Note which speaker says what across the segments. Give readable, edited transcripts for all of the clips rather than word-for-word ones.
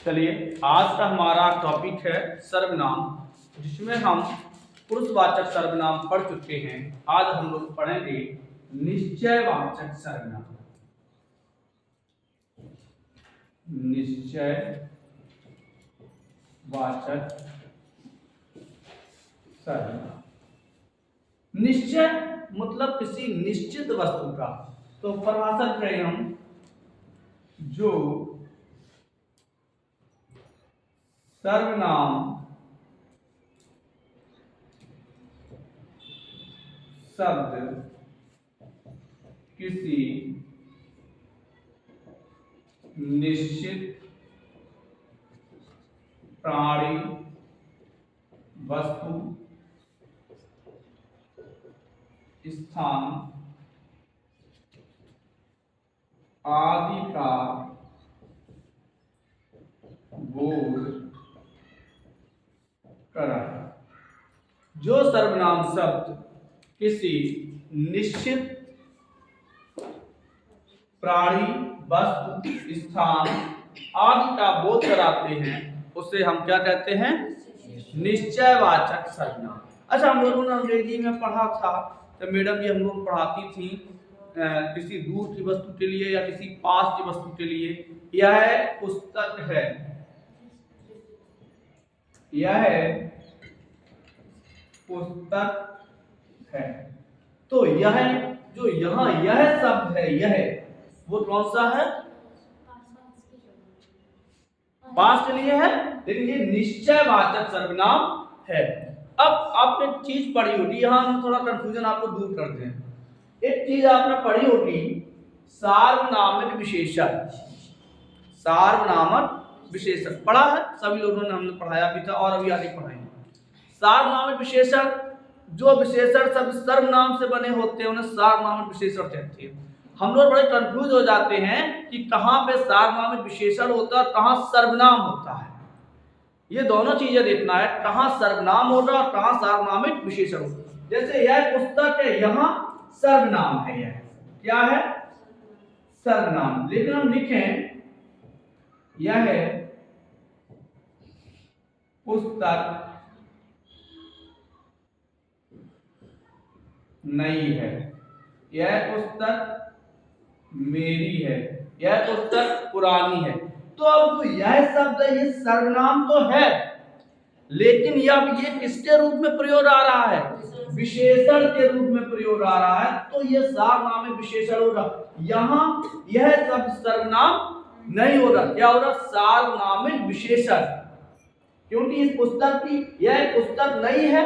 Speaker 1: चलिए, आज का हमारा टॉपिक है सर्वनाम, जिसमें हम पुरुषवाचक सर्वनाम पढ़ चुके हैं। आज हम लोग पढ़ेंगे निश्चयवाचक सर्वनाम। निश्चयवाचक सर्वनाम। निश्चय मतलब किसी निश्चित वस्तु का। तो परिभाषा करें हम, जो सर्वनाम शब्द किसी निश्चित प्राणी, वस्तु, स्थान आदि का बोध करा। जो सर्वनाम शब्द किसी निश्चित प्राणी, वस्तु, स्थान आदि का बोध कराते हैं, उसे हम क्या कहते हैं? निश्चयवाचक सर्वनाम। अच्छा, हम लोगों ने अंग्रेजी में पढ़ा था, तो मैडम जी हम लोग पढ़ाती थी किसी दूर की वस्तु के लिए या किसी पास की वस्तु के लिए, यह पुस्तक है, यह पुस्तक है। तो यह जो यहाँ यह शब्द है, यह वो कौन सा है? पास के लिए है, लेकिन ये निश्चयवाचक सर्वनाम है। अब आपने एक चीज पढ़ी होगी, यहाँ हम थोड़ा कंफ्यूजन आपको दूर करते हैं। एक चीज आपने पढ़ी होगी, सार्वनामिक विशेषण। सार्वनामिक विशेषण पढ़ा है सभी लोगों ने, हमने पढ़ाया भी था और अभी आगे पढ़ाएंगे। सार्वनामिक विशेषण, जो विशेषण सब सर्वनाम से बने होते हैं उन्हें सार्वनामिक विशेषण कहते हैं। हम लोग बड़े कंफ्यूज हो जाते हैं कि कहाँ पे सार्वनामिक विशेषण होता है, कहाँ सर्वनाम होता है। ये दोनों चीजें देखना है, कहाँ सर्वनाम होगा और कहाँ सार्वनामिक विशेषण होगा। जैसे यह पुस्तक है, यहाँ सर्वनाम है, यह क्या है? सर्वनाम। लेकिन हम लिखें यह पुस्तक नई है, यह पुस्तक मेरी है, यह पुस्तक पुरानी है। तो अब जो यह शब्द है, ये सर्वनाम तो है, लेकिन ये किसके रूप में प्रयोग आ रहा है? विशेषण के रूप में प्रयोग आ रहा है। तो ये सार्वनामिक विशेषण होगा। यहाँ यह शब्द सर्वनाम नहीं होगा, क्या होगा? सार्वनामिक विशेषण। क्योंकि इस पुस्तक की, यह पुस्तक नई है,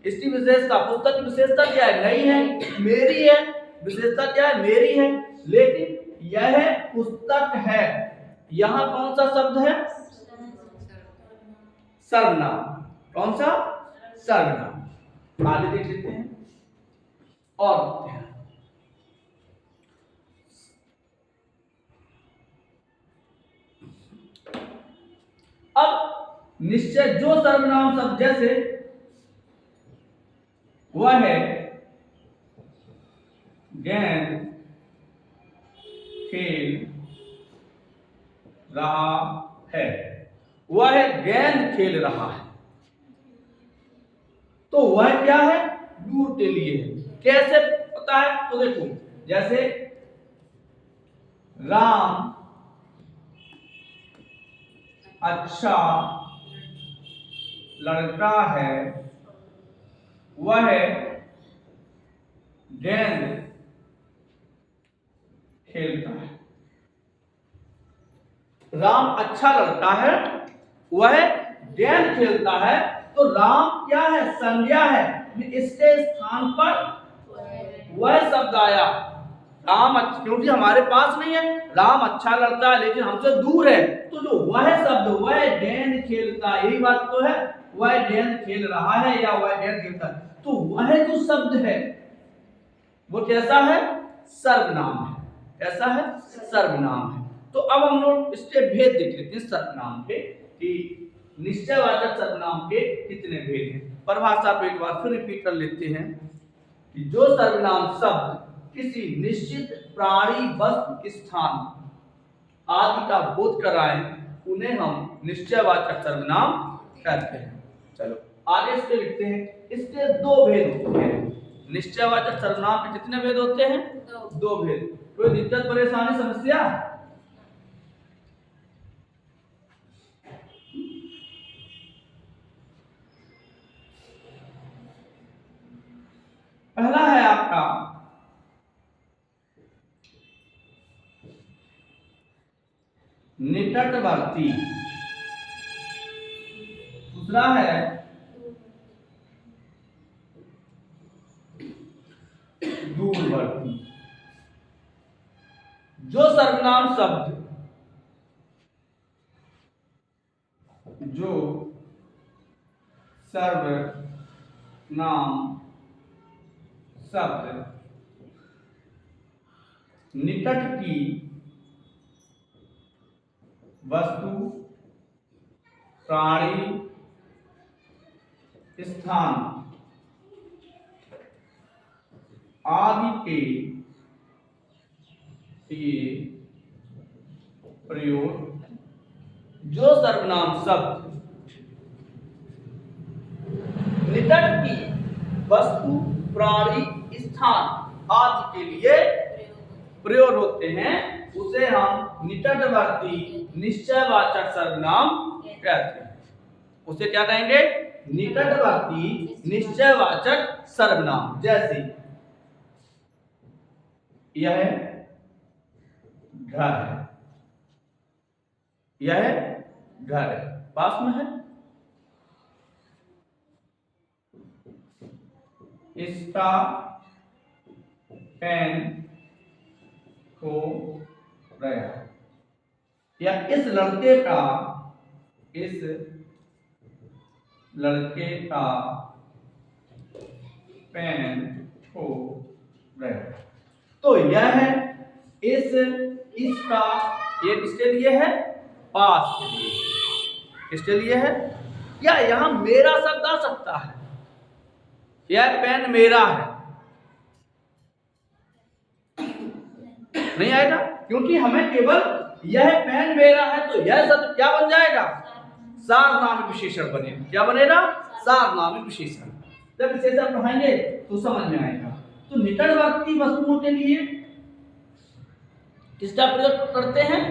Speaker 1: इसकी विशेषता, पुस्तक की विशेषता क्या है? नई है। मेरी है, विशेषता क्या है? मेरी है। लेकिन यह पुस्तक है, यहां कौन सा शब्द है? सर्वनाम। कौन सा? सर्वनाम। आगे देख लेते हैं और अब निश्चय जो सर्वनाम शब्द, जैसे वह है गेंद खेल रहा है, वह गेंद खेल रहा है। तो वह क्या है? दूर के लिए है। कैसे पता है? तो देखो, जैसे राम अच्छा लड़का है, वह गेंद खेलता है। राम अच्छा लड़का है, वह गेंद खेलता है। तो राम क्या है? संज्ञा है, इसके स्थान पर वह शब्द आया। राम, क्योंकि हमारे पास नहीं है, राम अच्छा लड़का है लेकिन हमसे दूर है, तो जो वह शब्द, वह गेंद खेलता है, यही बात तो है। वह गेंद खेल रहा है या वह गेंद खेलता है, तो वह जो शब्द है वो कैसा है? सर्वनाम है। कैसा है? सर्वनाम है। तो अब हम लोग इसके भेद देख लेते हैं सर्वनाम के, कि निश्चयवाचक सर्वनाम के कितने भेद हैं। परिभाषा को एक बार फिर रिपीट कर लेते हैं कि जो सर्वनाम शब्द किसी निश्चित प्राणी, वस्तु, स्थान आदि का बोध कराएं, उन्हें हम निश्चयवाचक सर्वनाम कहते हैं। चलो आगे इसके लिखते हैं। इसके दो भेद होते हैं। निश्चयवाचक सर्वनाम के कितने भेद होते हैं? दो भेद। कोई दिक्कत परेशानी समस्या? पहला है आपका निकटवर्ती, दूसरा है दूरवर्ती। जो सर्वनाम शब्द निकट की वस्तु, प्राणी, स्थान आदि के लिए प्रयोग, जो सर्वनाम शब्द निकट की वस्तु, प्राणी, स्थान आदि के लिए प्रयोग होते हैं, उसे हम निकटवर्ती निश्चयवाचक सर्वनाम कहते हैं। उसे क्या कहेंगे? निकटवर्ती निश्चयवाचक सर्वनाम। जैसे यह घर है, यह घर है, पास में है। इसका पेन खो गया, या इस लड़के का पेन खो गया। तो यह है इसका, ये किसके लिए है? पास के लिए। किसके लिए है? या यहां मेरा शब्द आ सकता है, यह पेन मेरा है, नहीं आएगा, क्योंकि हमें केवल यह पेन मेरा है, तो यह शब्द क्या बन जाएगा? सार्वनामिक विशेषण बनेगा। क्या बनेगा? सार्वनामिक विशेषण। जब विशेषण पढ़ाएंगे तो समझ में आएगा। तो निकटवर्ती वस्तुओं के लिए किसका प्रयोग करते हैं?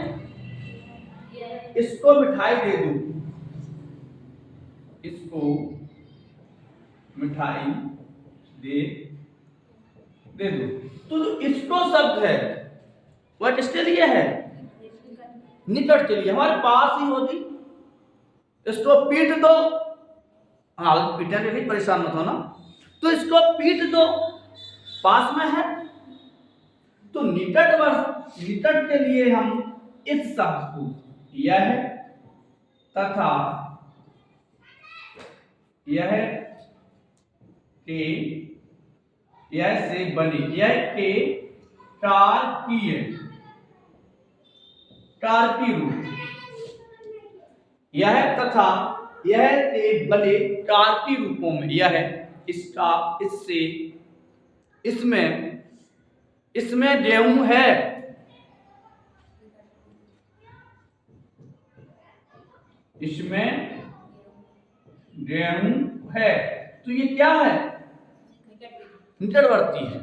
Speaker 1: इसको मिठाई दे दो, इसको मिठाई दे दो। तो जो इसको शब्द है वह किसके लिए है? निकट के लिए, हमारे पास ही होगी। इसको पीट दो, हाँ पीटने के लिए परेशान मत होना। तो इसको पीट दो, पास में है। तो निकट के लिए हम इस शब्द को यह तथा यह के, यह से बनी, यह के कारकी रूप, यह तथा यह के बने कारकी रूपों में, यह इसका, इससे, इसमें गेहूं है, इसमें गेहूं है। तो ये क्या है? निकटवर्ती है।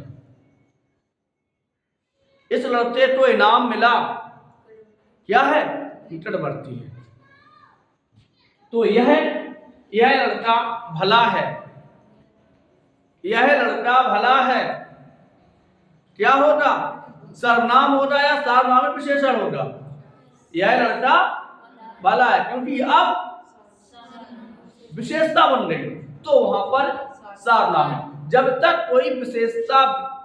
Speaker 1: इस लड़के को इनाम मिला, क्या है? निकटवर्ती है। तो यह लड़का भला है, यह लड़का भला है, क्या होगा? सर्वनाम होगा या सार्वनामिक विशेषण होगा? यह लड़का भला है, क्योंकि अब विशेषता बन गई, तो वहां पर सार्वनामिक। जब तक कोई विशेषता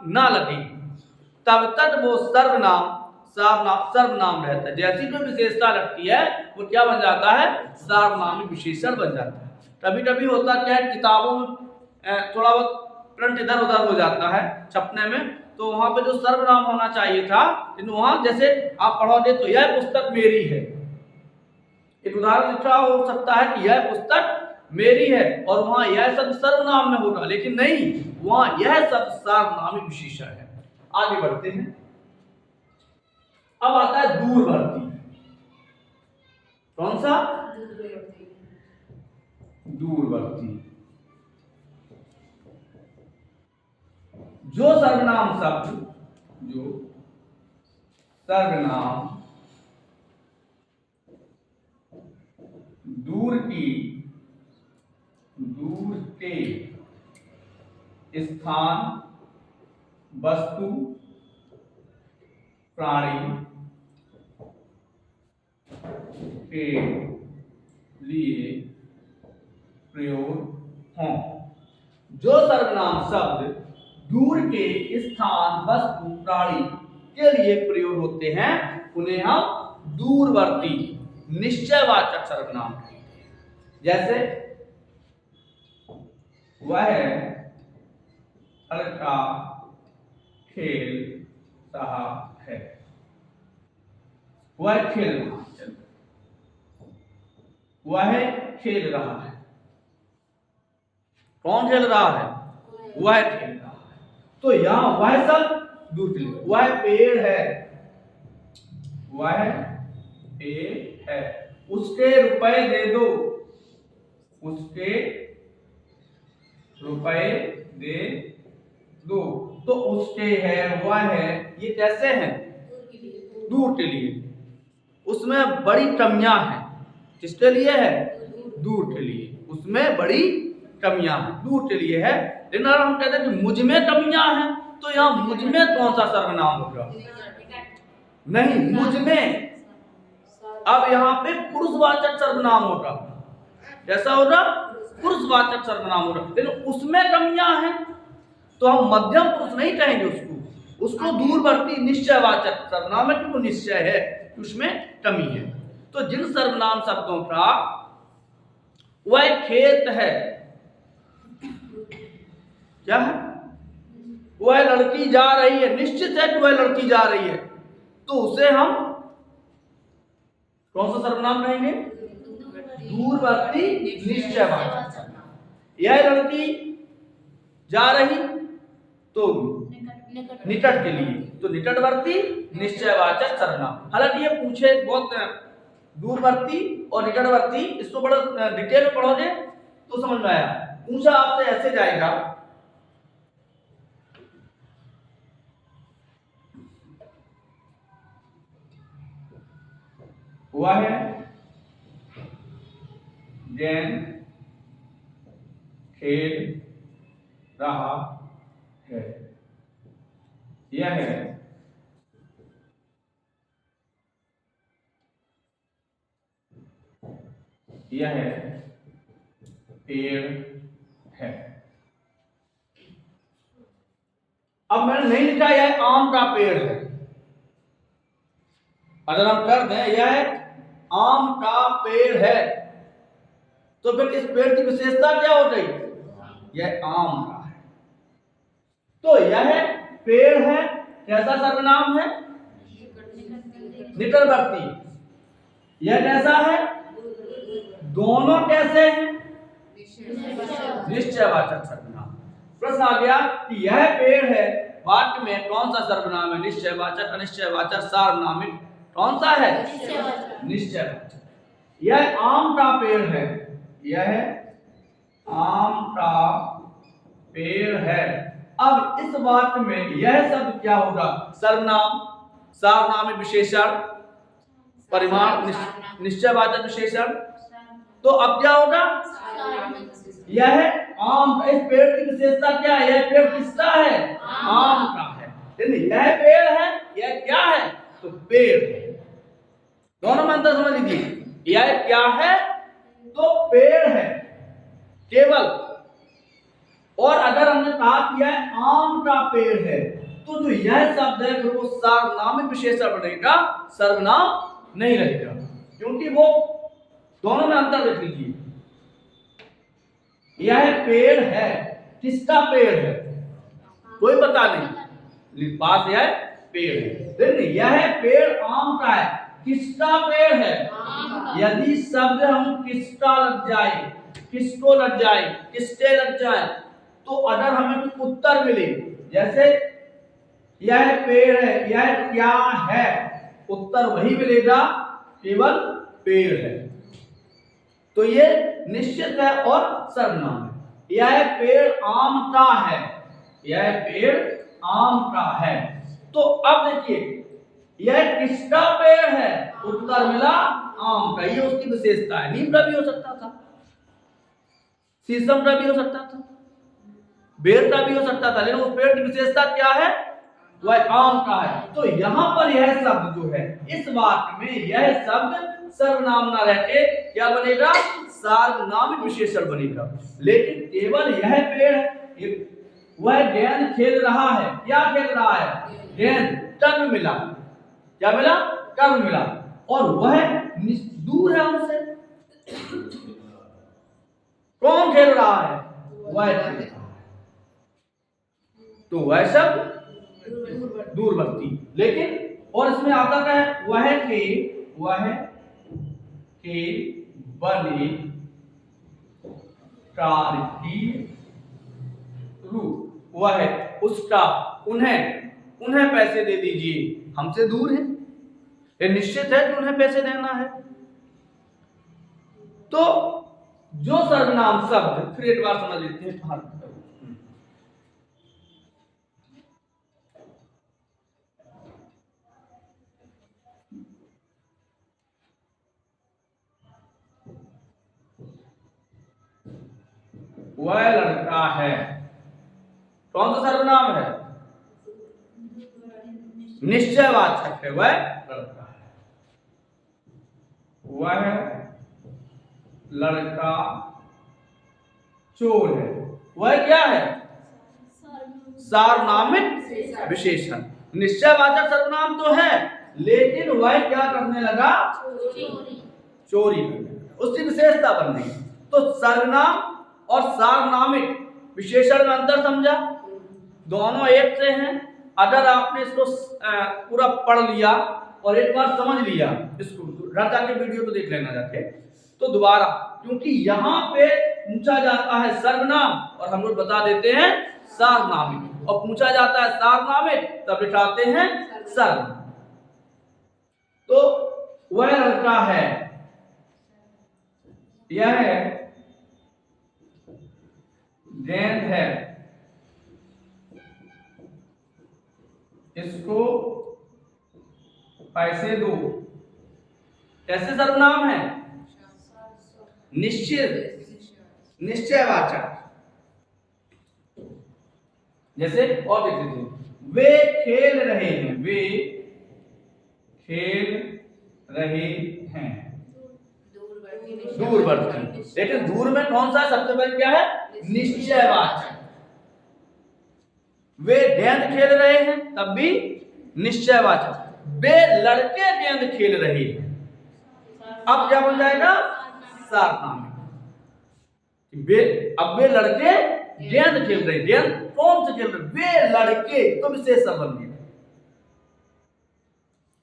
Speaker 1: ना लगे तब तक वो सर्वनाम रहता है। जैसी कोई विशेषता लगती है वो क्या बन जाता है? सार्वनामिक विशेषण बन जाता है। कभी कभी होता क्या है, किताबों में थोड़ा बहुत प्रिंट इधर उधर हो जाता है छपने में, तो वहां पे जो सर्वनाम होना चाहिए था, लेकिन वहां जैसे आप पढ़ोगे तो यह पुस्तक मेरी है, एक उदाहरण लिखा हो सकता है कि यह पुस्तक मेरी है, और वहां यह शब्द सर्वनाम में होगा, लेकिन नहीं, वहां यह शब्द सार्वनामिक विशेषण है। आगे बढ़ते हैं। अब आता है दूरवर्ती। कौन सा? दूरवर्ती। जो सर्वनाम दूर के स्थान, वस्तु, प्राणी के लिए प्रयोग हों। जो सर्वनाम शब्द दूर के स्थान, वस्तु, प्राणी के लिए प्रयोग होते हैं उन्हें हम दूरवर्ती निश्चयवाचक सर्वनाम कहते हैं। जैसे वह लड़का खेल रहा है, वह खेल रहा है, वह खेल रहा है। कौन खेल रहा है? वह खेल रहा है। तो यहां वह सब दूर के लिए। वह पेड़ है, वह पेड़ है, उसके रुपए दे दो, उसके रुपए दे दो। तो उसके है, वह है, ये कैसे हैं? दूर के लिए। उसमें बड़ी कमियां हैं। किसके लिए है? दूर के लिए। उसमें बड़ी कमियां हैं, दूर के लिए है। लेकिन अगर हम कहते हैं कि मुझ में कमियां हैं, तो यहाँ मुझ में कौन सा सर्वनाम होगा? नहीं, मुझ में। अब यहाँ पे पुरुषवाचक सर्वनाम होगा। कैसा होगा? पुरुषवाचक सर्वनाम होगा। लेकिन उसमें कमियां हैं तो हम मध्यम पुरुष नहीं कहेंगे उसको दूरवर्ती निश्चयवाचक सर्वनाम है, क्योंकि निश्चय है, उसमें कमी है। तो जिन सर्वनाम शब्दों का वह खेत है, क्या है? वह लड़की जा रही है, निश्चित है कि वह लड़की जा रही है, तो उसे हम कौन सा सर्वनाम कहेंगे? दूरवर्ती निश्चयवाचक। यह लड़की जा रही तो निकट के लिए, तो निकटवर्ती निश्चयवाचक सर्वनाम। हालांकि ये पूछे बहुत दूरवर्ती और निकटवर्ती, इसको बड़ा डिटेल में पढ़ोगे तो समझ में आया। पूछा आपसे ऐसे जाएगा, वह गेंद खेल रहा है, यह पेड़ है। अब मैंने नहीं लिखा यह आम का पेड़ है। अगर हम कर दें यह आम का पेड़ है, तो फिर इस पेड़ की विशेषता क्या हो गई? यह आम का है। तो यह पेड़ है, कैसा सर्वनाम है? निकटवर्ती। यह कैसा है? दोनों कैसे हैं? निश्चयवाचक सर्वनाम। प्रश्न आ गया कि यह पेड़ है, वाक्य में कौन सा सर्वनाम है? निश्चयवाचक, अनिश्चयवाचक, सार्वनामिक, कौन सा है? निश्चयवाचक। यह आम का पेड़ है, यह आम का पेड़ है। अब इस वाक्य में यह शब्द क्या होगा? सर्वनाम, सार्वनामिक विशेषण, परिमाण, निश्चयवाचक विशेषण। तो अब क्या होगा? यह आम, इस पेड़ की विशेषता क्या है? यह पेड़ किसका है? आम का है। यह पेड़ है, यह क्या है? तो पेड़ है। दोनों में अंतर समझ लीजिए। यह क्या है? तो पेड़ है केवल। और अगर हमने कहा कि यह आम का पेड़ है, तो जो यह शब्द है फिर वो सार्वनामिक विशेषण बनेगा, सर्वनाम नहीं रहेगा, क्योंकि वो दोनों में अंतर देख लीजिए। यह पेड़ है, किसका पेड़ है? कोई पता नहीं, पास यह पेड़ है। देखिए यह पेड़ आम का है, किसका पेड़ है? यदि शब्द हम किसका लग जाए, किसको लग जाए, किसके लग जाए, तो अगर हमें कोई उत्तर मिले, जैसे यह पेड़ है, यह क्या है, उत्तर वही मिलेगा केवल पेड़ है, तो ये निश्चित है और सर्वनाम है। यह पेड़ आम का है, यह पेड़ आम का है। तो अब देखिए यह किसका पेड़ है, उत्तर मिला आम का, ये उसकी विशेषता है। नीम का भी हो सकता था, शीशम का भी हो सकता था, बेर का भी हो सकता था, लेकिन उस पेड़ की विशेषता क्या है, वह आम का है। तो यहां पर यह शब्द जो है, इस वाक्य में यह शब्द सर्वनाम ना रहकर क्या बनेगा, सार्वनामिक विशेषण बनेगा। लेकिन केवल यह पेड़ है, वह गेंद खेल रहा है, क्या खेल रहा है, गेंद, कर्म मिला, क्या मिला, कर्म मिला, और वह दूर है हमसे। कौन खेल रहा है, वह खेल रहा है, तो वह शब्द दूरवर्ती। लेकिन और इसमें आता क्या है, वह के बने कार्य की रूप, वह उसका, उन्हें पैसे दे दीजिए, हमसे दूर है, ये निश्चित है कि उन्हें पैसे देना है। तो जो सर्वनाम शब्द, फिर एक बार समझ लेते हैं, वह लड़का है, कौन सा सर्वनाम है, निश्चयवाचक है, वह लड़का है, वह लड़का चोर है, वह क्या है, सार्वनामिक विशेषण। निश्चयवाचक सर्वनाम तो है, लेकिन वह क्या करने लगा, चोरी करने लगा, उसकी विशेषता बन गई। तो सर्वनाम और सार्वनामिक विशेषण में अंतर समझा, दोनों एक से हैं। अगर आपने इसको पूरा पढ़ लिया और एक बार समझ लिया, इसको घर जाके वीडियो तो देख लेना जाके, तो दोबारा, क्योंकि यहाँ पे पूछा जाता है सर्वनाम और हम लोग बता देते हैं सार्वनामिक, और पूछा जाता है सार्वनामिक तब लिखाते हैं सर्वनाम। तो वह लड़का है, यह गेंद है, इसको पैसे दो, कैसे सर्वनाम है, निश्चयवाचक। जैसे और देख लीजिए, वे खेल रहे हैं, वे खेल रहे हैं, दूरवर्ती। लेकिन दूर में कौन सा सबसे पहले क्या है, निश्चयवाचक। वे गेंद खेल रहे हैं, तब भी निश्चयवाचक। वे लड़के गेंद खेल रहे हैं, अब क्या बन जाएगा, सार्वनामिक। अब वे लड़के गेंद खेल रहे, गेंद कौन से खेल रहे, वे लड़के, तो विशेषण बन गया।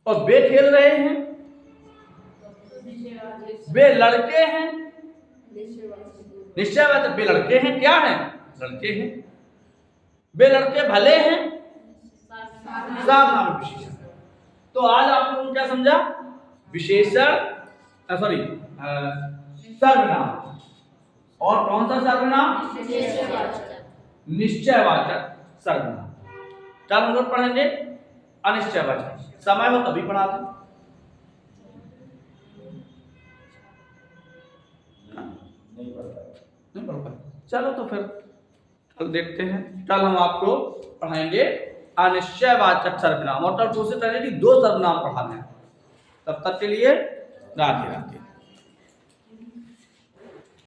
Speaker 1: और वे खेल रहे हैं, वे लड़के हैं, निश्चयवाचक, वे लड़के हैं, क्या है, लड़के हैं। वे लड़के भले हैं, सार्वनामिक विशेषण। तो आज आप लोगों ने क्या समझा, विशेषण, सॉरी सर्वनाम, और कौन सा सर्वनाम, निश्चयवाचक सर्वनाम। कल हम लोग पढ़ेंगे अनिश्चयवाचक, समय हो तभी पढ़ा दें। नहीं पढ़ पाए, चलो तो फिर कल देखते हैं। कल हम आपको पढ़ाएंगे अनिश्चयवाचक सर्वनाम, और कल कोशिश करेंगे कि 2 सर्वनाम पढ़ाने हैं। तब तक के लिए राधे राधे।